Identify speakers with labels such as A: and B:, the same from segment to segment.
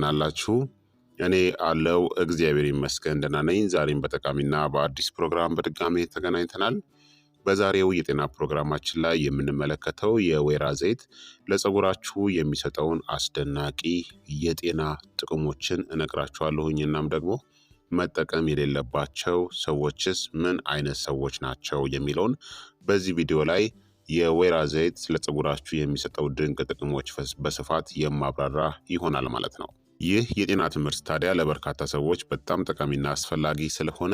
A: ናላችሁ እኔ አለው እግዚአብሔር ይመስገን ደህና ነኝ። ዛሬም በጠቃሚና በአዲስ ፕሮግራም በድጋሜ ተገናኝተናል። በዛሬው የጤና ፕሮግራማችን ላይ የምንመለከተው የወይራ ዘይት ለፀጉራችሁ የሚሰጠውን አስደናቂ የጤና ጥቅሞችን እነግራችኋለሁኝ። እናም ደግሞ መጠቀም የሌለባቸው ሰዎችስ ምን አይነት ሰዎች ናቸው የሚለውን በዚህ ቪዲዮ ላይ የወይራ ዘይት ለፀጉራችሁ የሚሰጠው ድንቅ ጥቅሞች በስፋት የማብራራ ይሆናል ማለት ነው። ይህ የጤና ትምህርት ታዲያ ለበርካታ ሰዎች በጣም ጠቃሚና አስፈላጊ ስለሆነ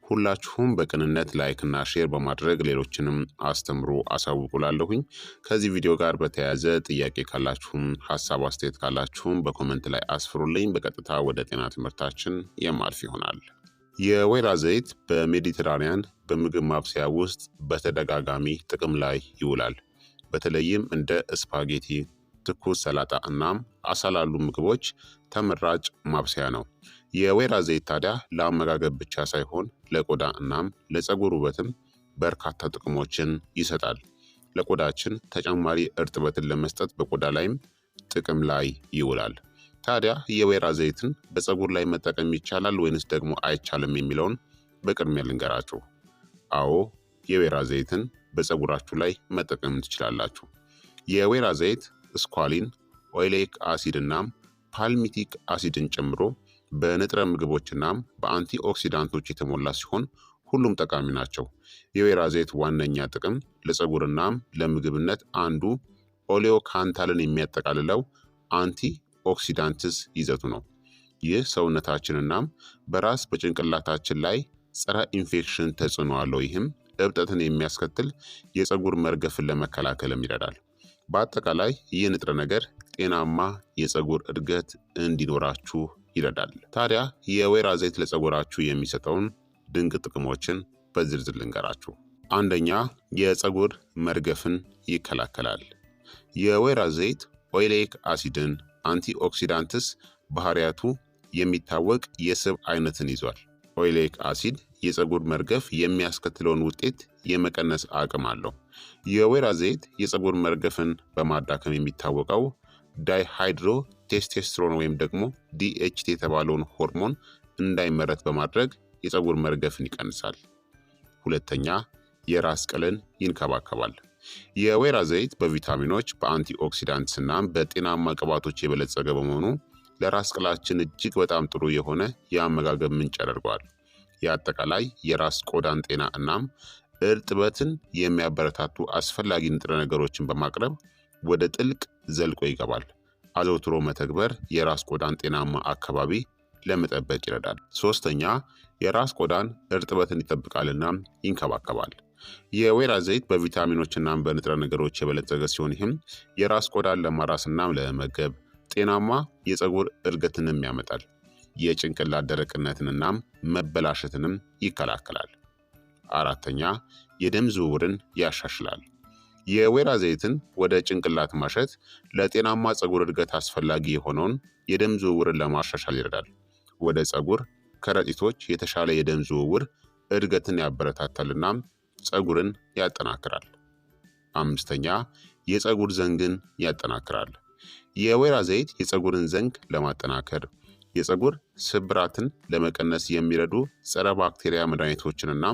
A: ሁላችሁም በቅንነት ላይክና ሼር በማድረግ ሌሎችንም አስተምሩ አሳውቁላለሁኝ። ከዚህ ቪዲዮ ጋር በተያያዘ ጥያቄ ካላችሁም ሀሳብ አስተያየት ካላችሁም በኮመንት ላይ አስፍሩልኝ። በቀጥታ ወደ ጤና ትምህርታችን የማልፍ ይሆናል። የወይራ ዘይት በሜዲትራኒያን በምግብ ማብሰያ ውስጥ በተደጋጋሚ ጥቅም ላይ ይውላል። በተለይም እንደ ስፓጌቲ፣ ትኩስ ሰላጣ እናም አሳ ላሉ ምግቦች ተመራጭ ማብሰያ ነው። የወይራ ዘይት ታዲያ ለአመጋገብ ብቻ ሳይሆን ለቆዳ እናም ለፀጉር ውበትም በርካታ ጥቅሞችን ይሰጣል። ለቆዳችን ተጨማሪ እርጥበትን ለመስጠት በቆዳ ላይም ጥቅም ላይ ይውላል። ታዲያ የወይራ ዘይትን በፀጉር ላይ መጠቀም ይቻላል ወይንስ ደግሞ አይቻልም የሚለውን በቅድሚያ ልንገራችሁ። አዎ፣ የወይራ ዘይትን በፀጉራችሁ ላይ መጠቀም ትችላላችሁ። የወይራ ዘይት ስኳሊን፣ ኦይሌክ አሲድ እናም ፓልሚቲክ አሲድን ጨምሮ በንጥረ ምግቦችናም በአንቲ ኦክሲዳንቶች የተሞላ ሲሆን ሁሉም ጠቃሚ ናቸው። የወይራ ዘይት ዋነኛ ጥቅም ለፀጉርናም ለምግብነት አንዱ ኦሊዮ ካንታልን የሚያጠቃልለው አንቲ ኦክሲዳንትስ ይዘቱ ነው። ይህ ሰውነታችንናም በራስ በጭንቅላታችን ላይ ጸረ ኢንፌክሽን ተጽዕኖ አለው። ይህም እብጠትን የሚያስከትል የፀጉር መርገፍን ለመከላከልም ይረዳል። በአጠቃላይ ይህ ንጥረ ነገር ጤናማ የፀጉር እድገት እንዲኖራችሁ ይረዳል። ታዲያ የወይራ ዘይት ለፀጉራችሁ የሚሰጠውን ድንቅ ጥቅሞችን በዝርዝር ልንገራችሁ። አንደኛ፣ የፀጉር መርገፍን ይከላከላል። የወይራ ዘይት ኦይሌክ አሲድን፣ አንቲኦክሲዳንትስ ባህሪያቱ የሚታወቅ የስብ አይነትን ይዟል። ኦይሌክ አሲድ የፀጉር መርገፍ የሚያስከትለውን ውጤት የመቀነስ አቅም አለው። የወይራ ዘይት የፀጉር መርገፍን በማዳከም የሚታወቀው ዳይሃይድሮ ቴስቴስትሮን ወይም ደግሞ ዲኤችቲ የተባለውን ሆርሞን እንዳይመረት በማድረግ የፀጉር መርገፍን ይቀንሳል። ሁለተኛ፣ የራስ ቅልን ይንከባከባል። የወይራ ዘይት በቪታሚኖች በአንቲኦክሲዳንትስ እና በጤናማ ቅባቶች የበለጸገ በመሆኑ ለራስ ቅላችን እጅግ በጣም ጥሩ የሆነ የአመጋገብ ምንጭ ያደርገዋል። የአጠቃላይ የራስ ቆዳን ጤና እናም እርጥበትን የሚያበረታቱ አስፈላጊ ንጥረ ነገሮችን በማቅረብ ወደ ጥልቅ ዘልቆ ይገባል። አዘውትሮ መተግበር የራስ ቆዳን ጤናማ አካባቢ ለመጠበቅ ይረዳል። ሶስተኛ፣ የራስ ቆዳን እርጥበትን ይጠብቃልና ይንከባከባል። የወይራ ዘይት በቪታሚኖችና በንጥረ ነገሮች የበለጸገ ሲሆን ይህም የራስ ቆዳን ለማራስና ለመመገብ ጤናማ የፀጉር እድገትንም ያመጣል። የጭንቅላት ደረቅነትንና መበላሸትንም ይከላከላል። አራተኛ፣ የደም ዝውውርን ያሻሽላል። የወይራ ዘይትን ወደ ጭንቅላት ማሸት ለጤናማ ፀጉር እድገት አስፈላጊ የሆነውን የደም ዝውውርን ለማሻሻል ይረዳል። ወደ ፀጉር ከረጢቶች የተሻለ የደም ዝውውር እድገትን ያበረታታልና ፀጉርን ያጠናክራል። አምስተኛ፣ የፀጉር ዘንግን ያጠናክራል። የወይራ ዘይት የፀጉርን ዘንግ ለማጠናከር የፀጉር ስብራትን ለመቀነስ የሚረዱ ጸረ ባክቴሪያ መድኃኒቶችንና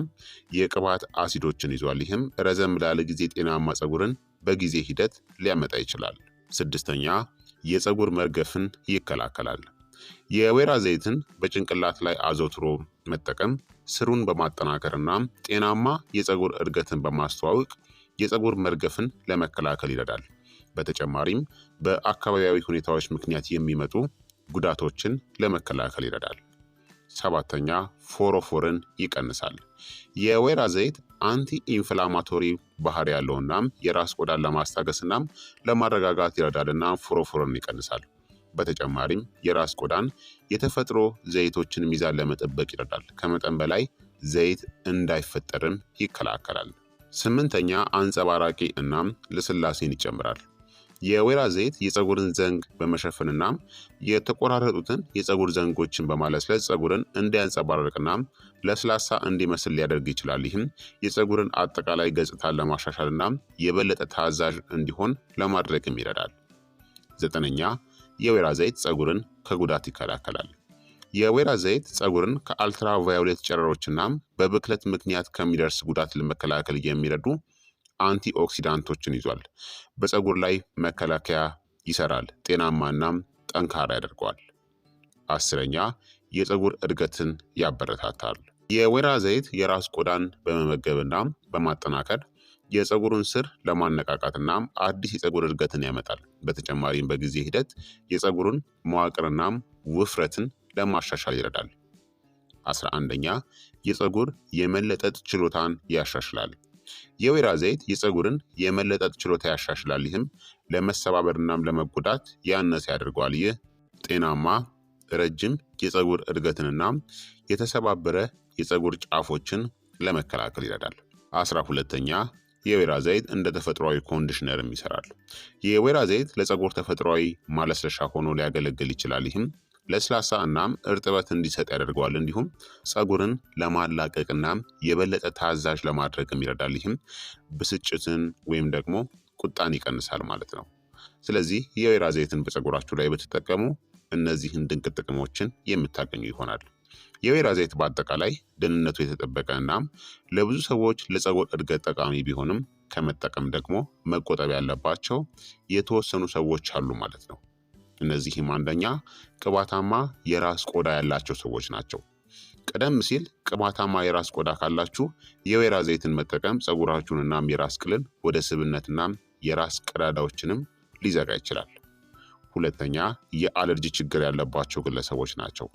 A: የቅባት አሲዶችን ይዟል። ይህም ረዘም ላለ ጊዜ ጤናማ ፀጉርን በጊዜ ሂደት ሊያመጣ ይችላል። ስድስተኛ፣ የፀጉር መርገፍን ይከላከላል። የወይራ ዘይትን በጭንቅላት ላይ አዘውትሮ መጠቀም ስሩን በማጠናከርና ጤናማ የፀጉር እድገትን በማስተዋወቅ የፀጉር መርገፍን ለመከላከል ይረዳል። በተጨማሪም በአካባቢያዊ ሁኔታዎች ምክንያት የሚመጡ ጉዳቶችን ለመከላከል ይረዳል። ሰባተኛ፣ ፎሮፎርን ይቀንሳል። የወይራ ዘይት አንቲ ኢንፍላማቶሪ ባህሪ ያለውናም የራስ ቆዳን ለማስታገስናም ለማረጋጋት ይረዳልና ፎሮፎርን ይቀንሳል። በተጨማሪም የራስ ቆዳን የተፈጥሮ ዘይቶችን ሚዛን ለመጠበቅ ይረዳል። ከመጠን በላይ ዘይት እንዳይፈጠርም ይከላከላል። ስምንተኛ፣ አንጸባራቂ እናም ልስላሴን ይጨምራል። የወይራ ዘይት የፀጉርን ዘንግ በመሸፈንና የተቆራረጡትን የፀጉር ዘንጎችን በማለስለስ ፀጉርን እንዲያንጸባርቅና ለስላሳ እንዲመስል ሊያደርግ ይችላል። ይህም የፀጉርን አጠቃላይ ገጽታን ለማሻሻልና የበለጠ ታዛዥ እንዲሆን ለማድረግም ይረዳል። ዘጠነኛ የወይራ ዘይት ፀጉርን ከጉዳት ይከላከላል። የወይራ ዘይት ፀጉርን ከአልትራቫዮሌት ጨረሮችናም በብክለት ምክንያት ከሚደርስ ጉዳት ለመከላከል የሚረዱ አንቲኦክሲዳንቶችን ይዟል። በፀጉር ላይ መከላከያ ይሰራል፣ ጤናማናም ጠንካራ ያደርገዋል። 10ኛ የፀጉር እድገትን ያበረታታል። የወይራ ዘይት የራስ ቆዳን በመመገብና በማጠናከር የፀጉሩን ስር ለማነቃቃትናም አዲስ የፀጉር እድገትን ያመጣል። በተጨማሪም በጊዜ ሂደት የፀጉሩን መዋቅርናም ውፍረትን ለማሻሻል ይረዳል። 11ኛ የፀጉር የመለጠጥ ችሎታን ያሻሽላል። የወይራ ዘይት የፀጉርን የመለጠጥ ችሎታ ያሻሽላል። ይህም ለመሰባበርናም ለመጎዳት ያነሰ ያደርገዋል። ይህ ጤናማ ረጅም የፀጉር እድገትንና የተሰባበረ የፀጉር ጫፎችን ለመከላከል ይረዳል። 12ኛ የወይራ ዘይት እንደ ተፈጥሯዊ ኮንዲሽነርም ይሰራል። የወይራ ዘይት ለፀጉር ተፈጥሯዊ ማለስለሻ ሆኖ ሊያገለግል ይችላል። ይህም ለስላሳ እናም እርጥበት እንዲሰጥ ያደርገዋል። እንዲሁም ፀጉርን ለማላቀቅናም የበለጠ ታዛዥ ለማድረግም ይረዳል። ይህም ብስጭትን ወይም ደግሞ ቁጣን ይቀንሳል ማለት ነው። ስለዚህ የወይራ ዘይትን በፀጉራችሁ ላይ ብትጠቀሙ እነዚህን ድንቅ ጥቅሞችን የምታገኙ ይሆናል። የወይራ ዘይት በአጠቃላይ ደህንነቱ የተጠበቀ እናም ለብዙ ሰዎች ለፀጉር እድገት ጠቃሚ ቢሆንም ከመጠቀም ደግሞ መቆጠብ ያለባቸው የተወሰኑ ሰዎች አሉ ማለት ነው። እነዚህም አንደኛ ቅባታማ የራስ ቆዳ ያላቸው ሰዎች ናቸው። ቀደም ሲል ቅባታማ የራስ ቆዳ ካላችሁ የወይራ ዘይትን መጠቀም ፀጉራችሁን እናም የራስ ቅልን ወደ ስብነትናም የራስ ቀዳዳዎችንም ሊዘጋ ይችላል። ሁለተኛ የአለርጂ ችግር ያለባቸው ግለሰቦች ናቸው።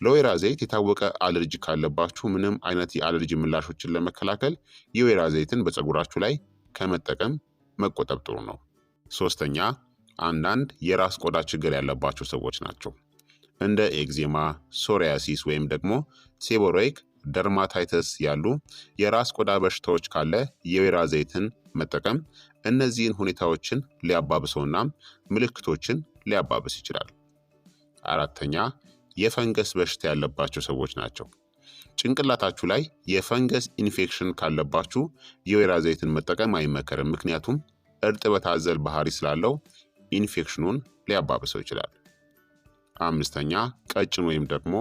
A: ለወይራ ዘይት የታወቀ አለርጂ ካለባችሁ ምንም አይነት የአለርጂ ምላሾችን ለመከላከል የወይራ ዘይትን በፀጉራችሁ ላይ ከመጠቀም መቆጠብ ጥሩ ነው። ሶስተኛ አንዳንድ የራስ ቆዳ ችግር ያለባቸው ሰዎች ናቸው። እንደ ኤግዜማ፣ ሶሪያሲስ ወይም ደግሞ ሴቦሮይክ ደርማታይተስ ያሉ የራስ ቆዳ በሽታዎች ካለ የወይራ ዘይትን መጠቀም እነዚህን ሁኔታዎችን ሊያባብሰውና ምልክቶችን ሊያባብስ ይችላል። አራተኛ የፈንገስ በሽታ ያለባቸው ሰዎች ናቸው። ጭንቅላታችሁ ላይ የፈንገስ ኢንፌክሽን ካለባችሁ የወይራ ዘይትን መጠቀም አይመከርም። ምክንያቱም እርጥበት አዘል ባህሪ ስላለው ኢንፌክሽኑን ሊያባብሰው ይችላል። አምስተኛ ቀጭን ወይም ደግሞ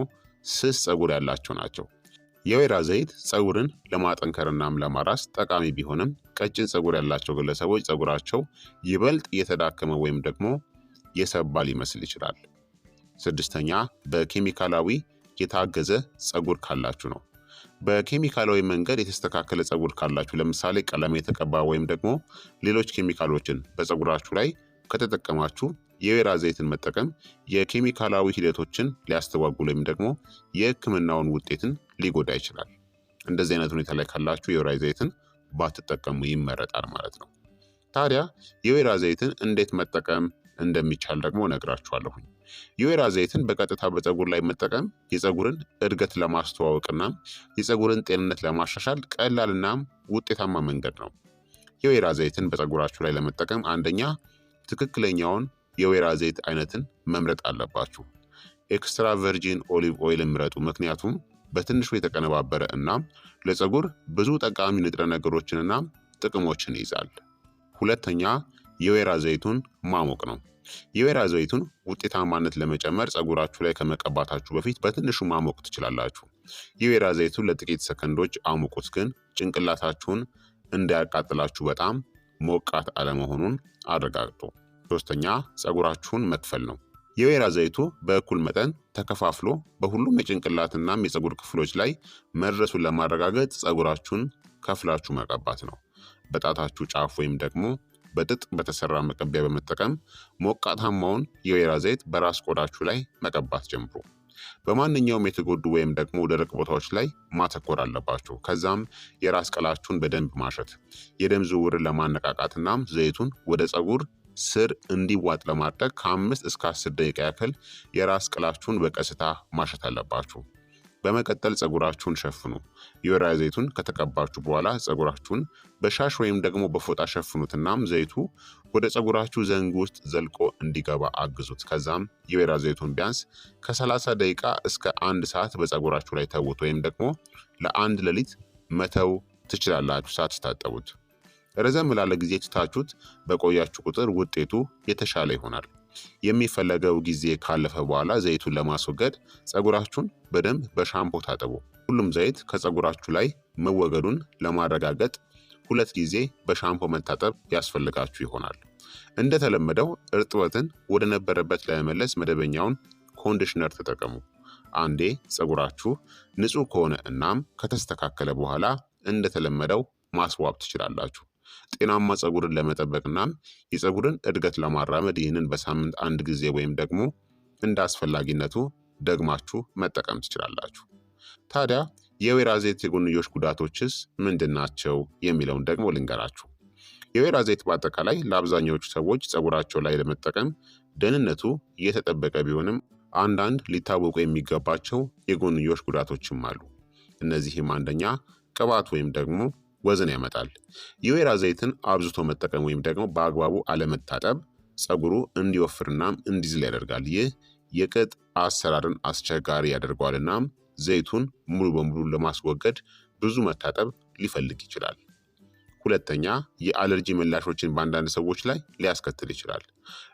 A: ስስ ፀጉር ያላቸው ናቸው። የወይራ ዘይት ፀጉርን ለማጠንከርናም ለማራስ ጠቃሚ ቢሆንም ቀጭን ፀጉር ያላቸው ግለሰቦች ፀጉራቸው ይበልጥ የተዳከመ ወይም ደግሞ የሰባ ሊመስል ይችላል። ስድስተኛ በኬሚካላዊ የታገዘ ፀጉር ካላችሁ ነው። በኬሚካላዊ መንገድ የተስተካከለ ፀጉር ካላችሁ ለምሳሌ ቀለም የተቀባ ወይም ደግሞ ሌሎች ኬሚካሎችን በፀጉራችሁ ላይ ከተጠቀማችሁ የወይራ ዘይትን መጠቀም የኬሚካላዊ ሂደቶችን ሊያስተጓጉል ወይም ደግሞ የሕክምናውን ውጤትን ሊጎዳ ይችላል። እንደዚህ አይነት ሁኔታ ላይ ካላችሁ የወይራ ዘይትን ባትጠቀሙ ይመረጣል ማለት ነው። ታዲያ የወይራ ዘይትን እንዴት መጠቀም እንደሚቻል ደግሞ እነግራችኋለሁኝ። የወይራ ዘይትን በቀጥታ በፀጉር ላይ መጠቀም የፀጉርን እድገት ለማስተዋወቅና የፀጉርን ጤንነት ለማሻሻል ቀላልናም ውጤታማ መንገድ ነው። የወይራ ዘይትን በፀጉራችሁ ላይ ለመጠቀም አንደኛ ትክክለኛውን የወይራ ዘይት አይነትን መምረጥ አለባችሁ። ኤክስትራ ቨርጂን ኦሊቭ ኦይል ምረጡ፣ ምክንያቱም በትንሹ የተቀነባበረ እናም ለፀጉር ብዙ ጠቃሚ ንጥረ ነገሮችንና ጥቅሞችን ይይዛል። ሁለተኛ የወይራ ዘይቱን ማሞቅ ነው። የወይራ ዘይቱን ውጤታማነት ለመጨመር ፀጉራችሁ ላይ ከመቀባታችሁ በፊት በትንሹ ማሞቅ ትችላላችሁ። የወይራ ዘይቱን ለጥቂት ሰከንዶች አሙቁት፣ ግን ጭንቅላታችሁን እንዳያቃጥላችሁ በጣም ሞቃት አለመሆኑን አረጋግጡ። ሶስተኛ ፀጉራችሁን መክፈል ነው። የወይራ ዘይቱ በእኩል መጠን ተከፋፍሎ በሁሉም የጭንቅላትናም የፀጉር ክፍሎች ላይ መድረሱን ለማረጋገጥ ፀጉራችሁን ከፍላችሁ መቀባት ነው። በጣታችሁ ጫፍ ወይም ደግሞ በጥጥ በተሰራ መቀቢያ በመጠቀም ሞቃታማውን የወይራ ዘይት በራስ ቆዳችሁ ላይ መቀባት ጀምሩ። በማንኛውም የተጎዱ ወይም ደግሞ ደረቅ ቦታዎች ላይ ማተኮር አለባችሁ። ከዛም የራስ ቅላችሁን በደንብ ማሸት፣ የደም ዝውውርን ለማነቃቃትናም ዘይቱን ወደ ፀጉር ስር እንዲዋጥ ለማድረግ ከ5 እስከ 10 ደቂቃ ያክል የራስ ቅላችሁን በቀስታ ማሸት አለባችሁ። በመቀጠል ፀጉራችሁን ሸፍኑ። የወይራ ዘይቱን ከተቀባችሁ በኋላ ፀጉራችሁን በሻሽ ወይም ደግሞ በፎጣ ሸፍኑትናም ዘይቱ ወደ ፀጉራችሁ ዘንግ ውስጥ ዘልቆ እንዲገባ አግዙት። ከዛም የወይራ ዘይቱን ቢያንስ ከ30 ደቂቃ እስከ 1 ሰዓት በፀጉራችሁ ላይ ተዉት፣ ወይም ደግሞ ለአንድ ሌሊት መተው ትችላላችሁ ሳትታጠቡት። ረዘም ላለ ጊዜ ትታችሁት በቆያችሁ ቁጥር ውጤቱ የተሻለ ይሆናል። የሚፈለገው ጊዜ ካለፈ በኋላ ዘይቱን ለማስወገድ ፀጉራችሁን በደንብ በሻምፖ ታጠቡ። ሁሉም ዘይት ከፀጉራችሁ ላይ መወገዱን ለማረጋገጥ 2 ጊዜ በሻምፖ መታጠብ ያስፈልጋችሁ ይሆናል። እንደተለመደው እርጥበትን ወደ ነበረበት ለመመለስ መደበኛውን ኮንዲሽነር ተጠቀሙ። አንዴ ፀጉራችሁ ንጹህ ከሆነ እናም ከተስተካከለ በኋላ እንደተለመደው ማስዋብ ትችላላችሁ። ጤናማ ፀጉርን ለመጠበቅ እናም የፀጉርን እድገት ለማራመድ ይህንን በሳምንት 1 ጊዜ ወይም ደግሞ እንደ አስፈላጊነቱ ደግማችሁ መጠቀም ትችላላችሁ። ታዲያ የወይራ ዘይት የጎንዮሽ ጉዳቶችስ ምንድን ናቸው የሚለውን ደግሞ ልንገራችሁ። የወይራ ዘይት በአጠቃላይ ለአብዛኛዎቹ ሰዎች ፀጉራቸው ላይ ለመጠቀም ደህንነቱ እየተጠበቀ ቢሆንም አንዳንድ ሊታወቁ የሚገባቸው የጎንዮሽ ጉዳቶችም አሉ። እነዚህም አንደኛ ቅባት ወይም ደግሞ ወዝን ያመጣል። የወይራ ዘይትን አብዝቶ መጠቀም ወይም ደግሞ በአግባቡ አለመታጠብ ፀጉሩ እንዲወፍርናም እንዲዝል ያደርጋል። ይህ የቅጥ አሰራርን አስቸጋሪ ያደርገዋልናም ዘይቱን ሙሉ በሙሉ ለማስወገድ ብዙ መታጠብ ሊፈልግ ይችላል። ሁለተኛ የአለርጂ ምላሾችን በአንዳንድ ሰዎች ላይ ሊያስከትል ይችላል።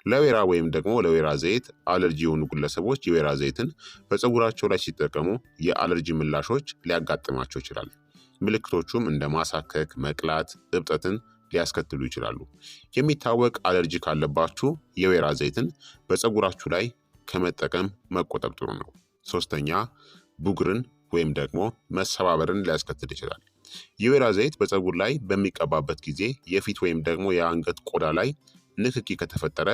A: ለወይራ ወይም ደግሞ ለወይራ ዘይት አለርጂ የሆኑ ግለሰቦች የወይራ ዘይትን በፀጉራቸው ላይ ሲጠቀሙ የአለርጂ ምላሾች ሊያጋጥማቸው ይችላል። ምልክቶቹም እንደ ማሳከክ፣ መቅላት፣ እብጠትን ሊያስከትሉ ይችላሉ። የሚታወቅ አለርጂ ካለባችሁ የወይራ ዘይትን በፀጉራችሁ ላይ ከመጠቀም መቆጠብ ጥሩ ነው። ሶስተኛ ቡግርን ወይም ደግሞ መሰባበርን ሊያስከትል ይችላል። የወይራ ዘይት በፀጉር ላይ በሚቀባበት ጊዜ የፊት ወይም ደግሞ የአንገት ቆዳ ላይ ንክኪ ከተፈጠረ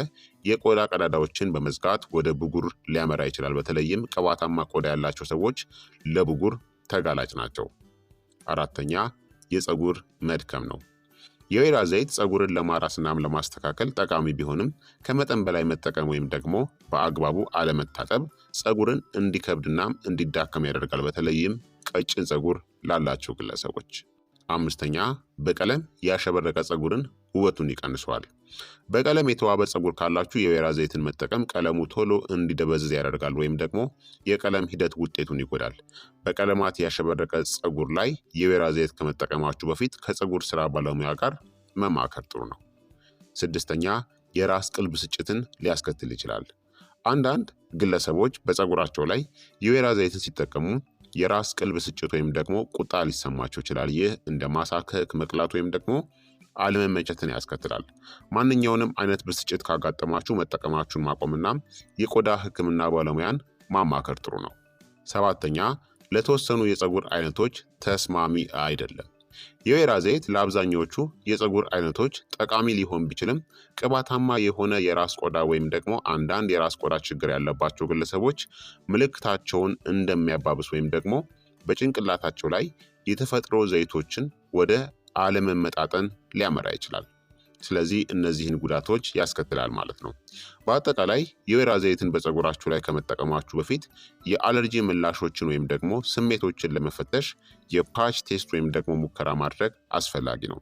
A: የቆዳ ቀዳዳዎችን በመዝጋት ወደ ብጉር ሊያመራ ይችላል። በተለይም ቅባታማ ቆዳ ያላቸው ሰዎች ለብጉር ተጋላጭ ናቸው። አራተኛ የፀጉር መድከም ነው። የወይራ ዘይት ፀጉርን ለማራስናም ለማስተካከል ጠቃሚ ቢሆንም ከመጠን በላይ መጠቀም ወይም ደግሞ በአግባቡ አለመታጠብ ፀጉርን እንዲከብድናም እንዲዳከም ያደርጋል። በተለይም ቀጭን ፀጉር ላላቸው ግለሰቦች። አምስተኛ በቀለም ያሸበረቀ ፀጉርን ውበቱን ይቀንሰዋል። በቀለም የተዋበ ፀጉር ካላችሁ የወይራ ዘይትን መጠቀም ቀለሙ ቶሎ እንዲደበዝዝ ያደርጋል ወይም ደግሞ የቀለም ሂደት ውጤቱን ይጎዳል። በቀለማት ያሸበረቀ ፀጉር ላይ የወይራ ዘይት ከመጠቀማችሁ በፊት ከፀጉር ስራ ባለሙያ ጋር መማከር ጥሩ ነው። ስድስተኛ የራስ ቅል ብስጭትን ሊያስከትል ይችላል። አንዳንድ ግለሰቦች በፀጉራቸው ላይ የወይራ ዘይትን ሲጠቀሙ የራስ ቅል ብስጭት ወይም ደግሞ ቁጣ ሊሰማቸው ይችላል። ይህ እንደ ማሳከክ፣ መቅላት ወይም ደግሞ አለመመቸትን ያስከትላል። ማንኛውንም አይነት ብስጭት ካጋጠማችሁ መጠቀማችሁን ማቆምና የቆዳ ሕክምና ባለሙያን ማማከር ጥሩ ነው። ሰባተኛ ለተወሰኑ የፀጉር አይነቶች ተስማሚ አይደለም። የወይራ ዘይት ለአብዛኛዎቹ የፀጉር አይነቶች ጠቃሚ ሊሆን ቢችልም ቅባታማ የሆነ የራስ ቆዳ ወይም ደግሞ አንዳንድ የራስ ቆዳ ችግር ያለባቸው ግለሰቦች ምልክታቸውን እንደሚያባብስ ወይም ደግሞ በጭንቅላታቸው ላይ የተፈጥሮ ዘይቶችን ወደ አለመመጣጠን ሊያመራ ይችላል። ስለዚህ እነዚህን ጉዳቶች ያስከትላል ማለት ነው። በአጠቃላይ የወይራ ዘይትን በፀጉራችሁ ላይ ከመጠቀማችሁ በፊት የአለርጂ ምላሾችን ወይም ደግሞ ስሜቶችን ለመፈተሽ የፓች ቴስት ወይም ደግሞ ሙከራ ማድረግ አስፈላጊ ነው።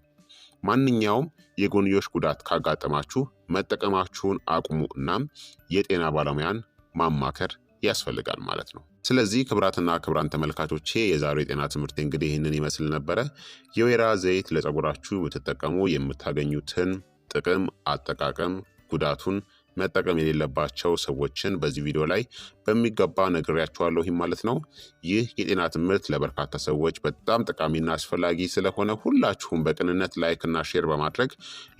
A: ማንኛውም የጎንዮሽ ጉዳት ካጋጠማችሁ መጠቀማችሁን አቁሙ እናም የጤና ባለሙያን ማማከር ያስፈልጋል ማለት ነው። ስለዚህ ክቡራትና ክቡራን ተመልካቾቼ የዛሬው የጤና ትምህርት እንግዲህ ይህንን ይመስል ነበረ። የወይራ ዘይት ለፀጉራችሁ ብትጠቀሙ የምታገኙትን ጥቅም፣ አጠቃቀም፣ ጉዳቱን፣ መጠቀም የሌለባቸው ሰዎችን በዚህ ቪዲዮ ላይ በሚገባ ነግሬያችኋለሁ ማለት ነው። ይህ የጤና ትምህርት ለበርካታ ሰዎች በጣም ጠቃሚና አስፈላጊ ስለሆነ ሁላችሁም በቅንነት ላይክ እና ሼር በማድረግ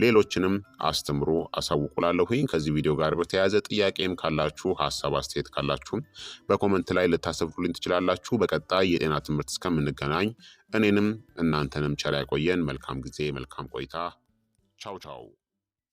A: ሌሎችንም አስተምሩ አሳውቁላለሁኝ። ከዚህ ቪዲዮ ጋር በተያያዘ ጥያቄም ካላችሁ ሀሳብ አስተያየት ካላችሁም በኮመንት ላይ ልታሰፍሩልኝ ትችላላችሁ። በቀጣይ የጤና ትምህርት እስከምንገናኝ እኔንም እናንተንም ቸር ያቆየን። መልካም ጊዜ፣ መልካም ቆይታ። ቻው ቻው።